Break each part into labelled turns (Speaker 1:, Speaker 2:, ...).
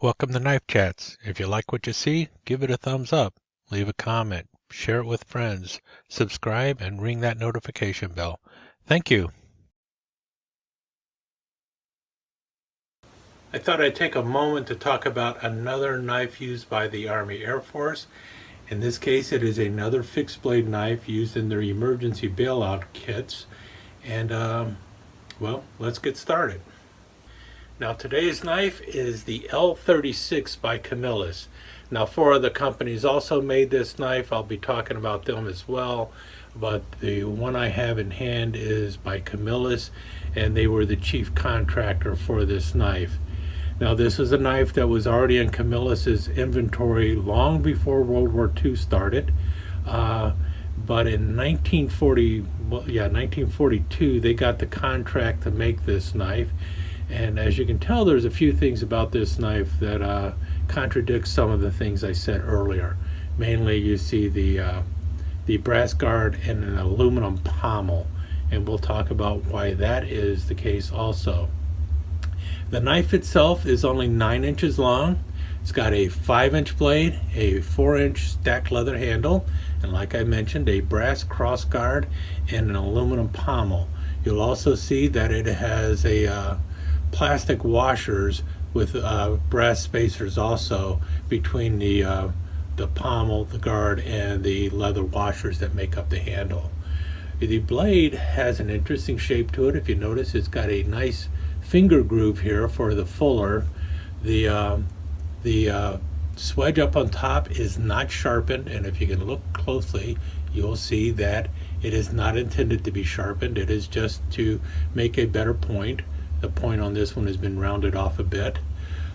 Speaker 1: Welcome to Knife Chats. If you like what you see, give it a thumbs up, leave a comment, share it with friends, subscribe, and ring that notification bell. Thank you. I thought I'd take a moment to talk about another knife used by the Army Air Force. In this case, it is another fixed blade knife used in their emergency bailout kits. And, well, let's get started. Now today's knife is the L36 by Camillus. Now 4 other companies also made this knife. I'll be talking about them as well. But the one I have in hand is by Camillus, and they were the chief contractor for this knife. Now this is a knife that was already in Camillus's inventory long before World War II started. But in 1942, they got the contract to make this knife. And as you can tell, there's a few things about this knife that contradict some of the things I said earlier. Mainly you see the brass guard and an aluminum pommel, and we'll talk about why that is the case also. The knife itself is only 9 inches long. It's got a 5-inch blade, a 4-inch stacked leather handle, and like I mentioned, a brass cross guard and an aluminum pommel. You'll also see that it has a plastic washers with brass spacers also between the pommel, the guard, and the leather washers that make up the handle. The blade has an interesting shape to it. If you notice, it's got a nice finger groove here for the fuller. The swedge up on top is not sharpened, and if you can look closely, you'll see that it is not intended to be sharpened. It is just to make a better point. The point on this one has been rounded off a bit.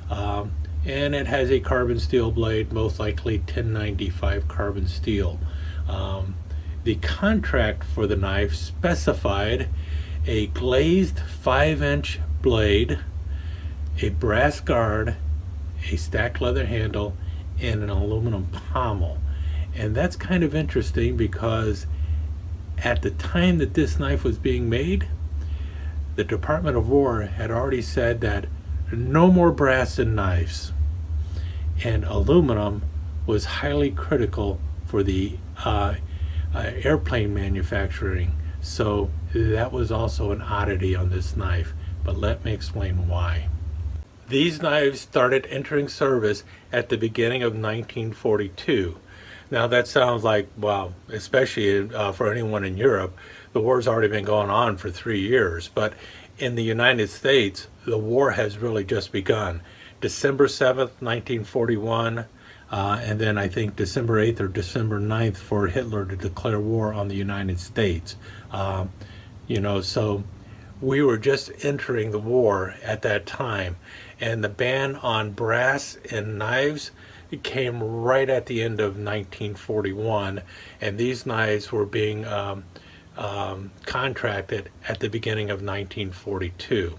Speaker 1: And it has a carbon steel blade, most likely 1095 carbon steel. The contract for the knife specified a glazed 5-inch blade, a brass guard, a stacked leather handle, and an aluminum pommel. And that's kind of interesting because at the time that this knife was being made, the Department of War had already said that no more brass in knives, and aluminum was highly critical for the airplane manufacturing. So that was also an oddity on this knife, but let me explain why. These knives started entering service at the beginning of 1942. Now that sounds like, wow, especially for anyone in Europe, the war's already been going on for 3 years. But in the United States, the war has really just begun. December 7th, 1941, and then I think December 8th or December 9th for Hitler to declare war on the United States. So we were just entering the war at that time. And the ban on brass in knives, it came right at the end of 1941, and these knives were being contracted at the beginning of 1942.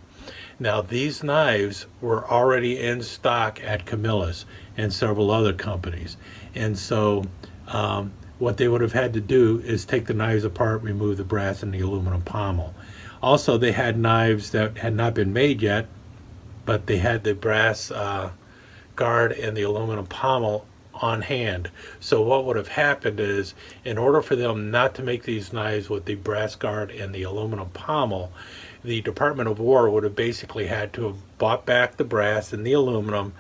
Speaker 1: Now these knives were already in stock at Camillus and several other companies, and so what they would have had to do is take the knives apart, remove the brass and the aluminum pommel. Also, they had knives that had not been made yet, but they had the brass guard and the aluminum pommel on hand. So what would have happened is, in order for them not to make these knives with the brass guard and the aluminum pommel, the Department of War would have basically had to have bought back the brass and the aluminum,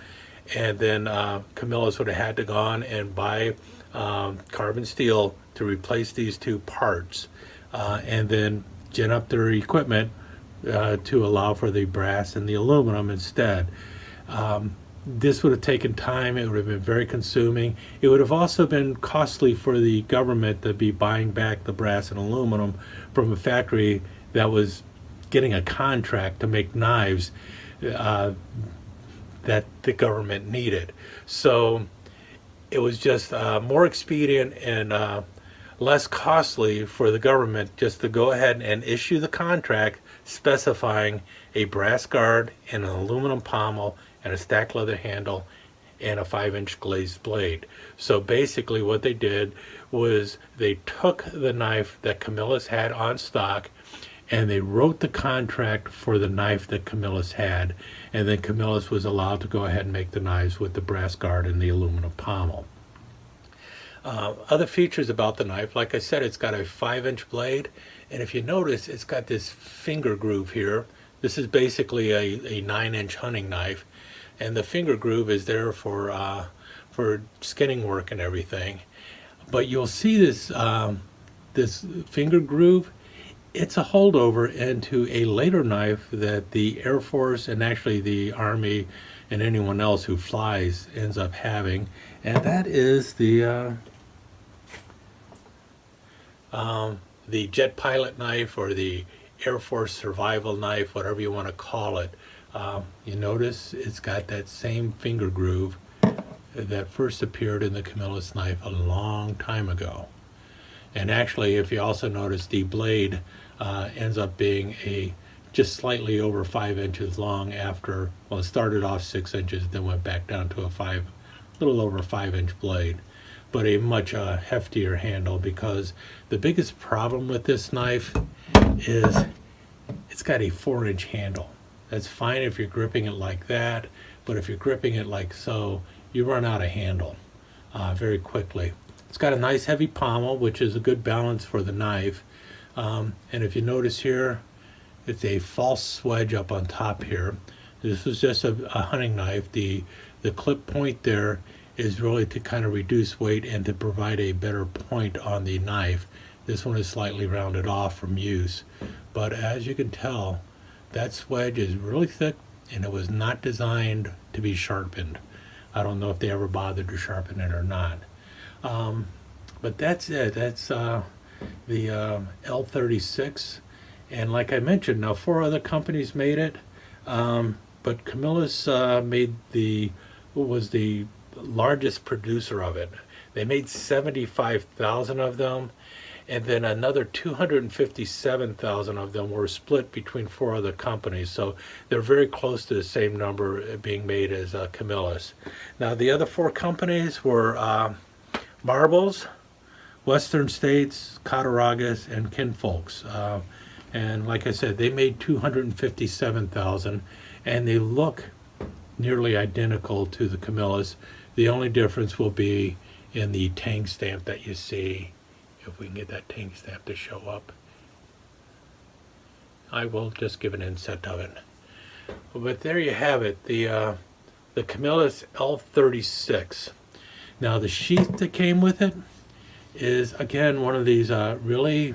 Speaker 1: and then Camillus would have had to go on and buy carbon steel to replace these two parts, and then gin up their equipment to allow for the brass and the aluminum instead. This would have taken time. It would have been very consuming. It would have also been costly for the government to be buying back the brass and aluminum from a factory that was getting a contract to make knives that the government needed. So it was just more expedient and less costly for the government just to go ahead and issue the contract specifying a brass guard and an aluminum pommel and a stacked leather handle and a 5-inch glazed blade. So basically what they did was they took the knife that Camillus had on stock and they wrote the contract for the knife that Camillus had, and then Camillus was allowed to go ahead and make the knives with the brass guard and the aluminum pommel. Other features about the knife, like I said, it's got a 5-inch blade, and if you notice, it's got this finger groove here. This is basically a 9-inch hunting knife, and the finger groove is there for skinning work and everything. But you'll see this this finger groove. It's a holdover into a later knife that the Air Force and actually the Army and anyone else who flies ends up having, and that is the jet pilot knife, or the Air Force survival knife, whatever you want to call it. You notice it's got that same finger groove that first appeared in the Camillus knife a long time ago. And actually, if you also notice, the blade ends up being just slightly over 5 inches long after, well, it started off 6 inches, then went back down to a little over 5-inch blade, but a much heftier handle, because the biggest problem with this knife is it's got a 4-inch handle. That's fine if you're gripping it like that, but if you're gripping it like so, you run out of handle very quickly. It's got a nice heavy pommel, which is a good balance for the knife. And if you notice here, it's a false swedge up on top here. This was just a hunting knife. The clip point there is really to kind of reduce weight and to provide a better point on the knife. This one is slightly rounded off from use. But as you can tell, that swedge is really thick, and it was not designed to be sharpened. I don't know if they ever bothered to sharpen it or not. But that's it. That's the L36. And like I mentioned, now 4 other companies made it, but Camillus was the largest producer of it. They made 75,000 of them, and then another 257,000 of them were split between 4 other companies. So they're very close to the same number being made as Camillus. Now the other 4 companies were Marbles, Western States, Cattaraugus, and Kinfolks. And like I said, they made 257,000, and they look nearly identical to the Camillus. The only difference will be in the tang stamp that you see. If we can get that tang stamp to show up, I will just give an inset of it. But there you have it, the Camillus L36. Now the sheath that came with it is again one of these really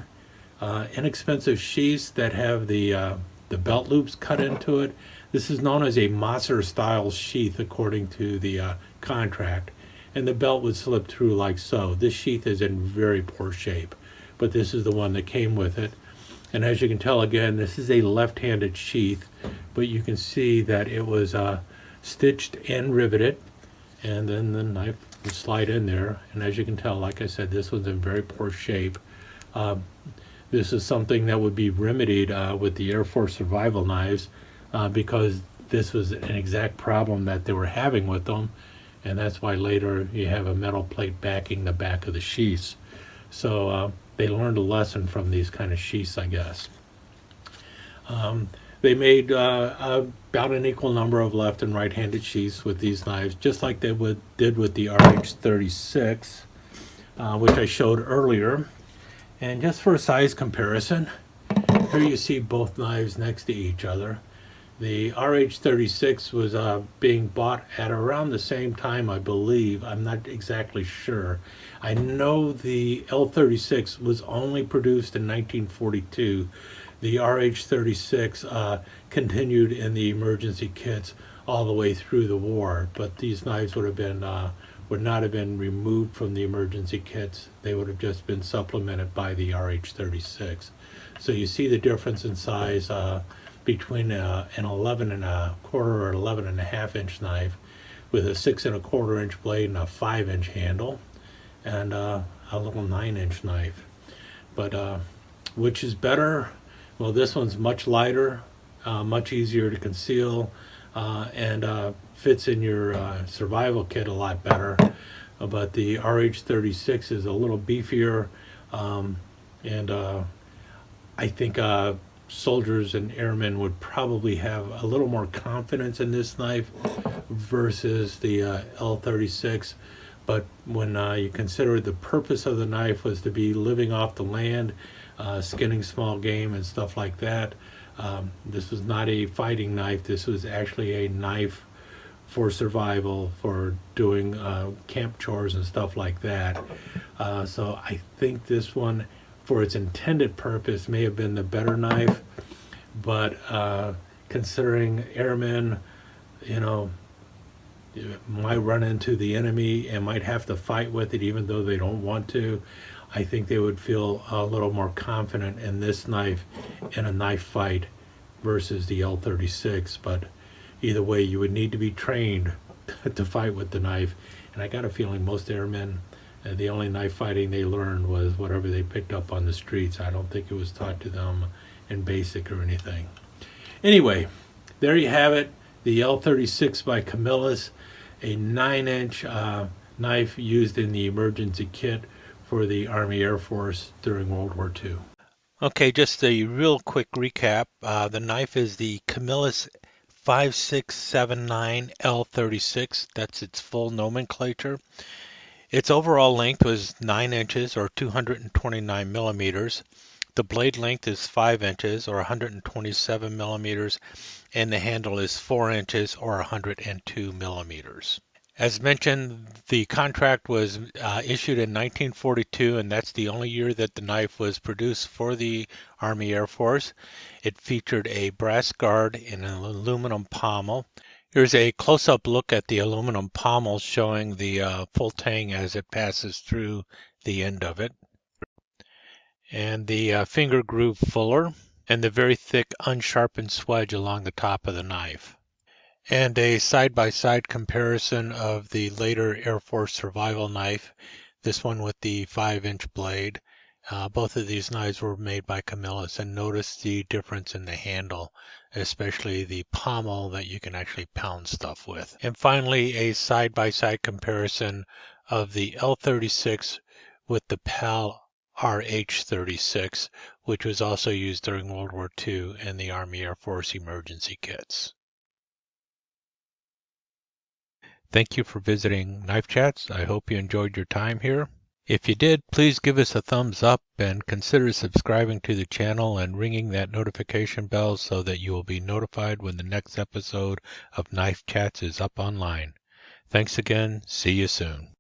Speaker 1: inexpensive sheaths that have the belt loops cut into it. This is known as a Mosser style sheath according to the contract, and the belt would slip through like so. This sheath is in very poor shape, but this is the one that came with it. And as you can tell, again, this is a left-handed sheath, but you can see that it was stitched and riveted, and then the knife would slide in there. And as you can tell, like I said, this one's in very poor shape. This is something that would be remedied with the Air Force survival knives, because this was an exact problem that they were having with them, and that's why later you have a metal plate backing the back of the sheaths. So they learned a lesson from these kind of sheaths, I guess. They made about an equal number of left and right-handed sheaths with these knives, just like they did with the RH36, which I showed earlier. And just for a size comparison, here you see both knives next to each other. The RH36 was being bought at around the same time, I believe. I'm not exactly sure. I know the L36 was only produced in 1942. The RH36 continued in the emergency kits all the way through the war, but these knives would not have been removed from the emergency kits. They would have just been supplemented by the RH36. So you see the difference in size between an 11 1/4 or 11 1/2 inch knife with a 6 1/4 inch blade and a 5-inch handle, and a little 9-inch knife. But which is better? Well, this one's much lighter, much easier to conceal, and fits in your survival kit a lot better. But the RH36 is a little beefier, and I think soldiers and airmen would probably have a little more confidence in this knife versus the L36. But when you consider the purpose of the knife was to be living off the land, skinning small game and stuff like that, this was not a fighting knife. This was actually a knife for survival, for doing camp chores and stuff like that. So I think this one, for its intended purpose, may have been the better knife. But considering airmen, you know, might run into the enemy and might have to fight with it even though they don't want to, I think they would feel a little more confident in this knife in a knife fight versus the L36. But either way, you would need to be trained to fight with the knife. And I got a feeling most airmen, the only knife fighting they learned was whatever they picked up on the streets. I don't think it was taught to them in basic or anything. Anyway, there you have it. The L36 by Camillus, a 9-inch knife used in the emergency kit for the Army Air Force during World War II.
Speaker 2: Okay, just a real quick recap. The knife is the Camillus 5679 L36. That's its full nomenclature. Its overall length was 9 inches or 229 millimeters. The blade length is 5 inches or 127 millimeters, and the handle is 4 inches or 102 millimeters. As mentioned, the contract was issued in 1942, and that's the only year that the knife was produced for the Army Air Force. It featured a brass guard and an aluminum pommel. Here's a close-up look at the aluminum pommel showing the full tang as it passes through the end of it. And the finger groove fuller, and the very thick unsharpened swedge along the top of the knife. And a side-by-side comparison of the later Air Force survival knife, this one with the 5-inch blade. Both of these knives were made by Camillus, and notice the difference in the handle, especially the pommel that you can actually pound stuff with. And finally, a side-by-side comparison of the L36 with the PAL RH-36, which was also used during World War II in the Army Air Force emergency kits. Thank you for visiting Knife Chats. I hope you enjoyed your time here. If you did, please give us a thumbs up and consider subscribing to the channel and ringing that notification bell so that you will be notified when the next episode of Knife Chats is up online. Thanks again. See you soon.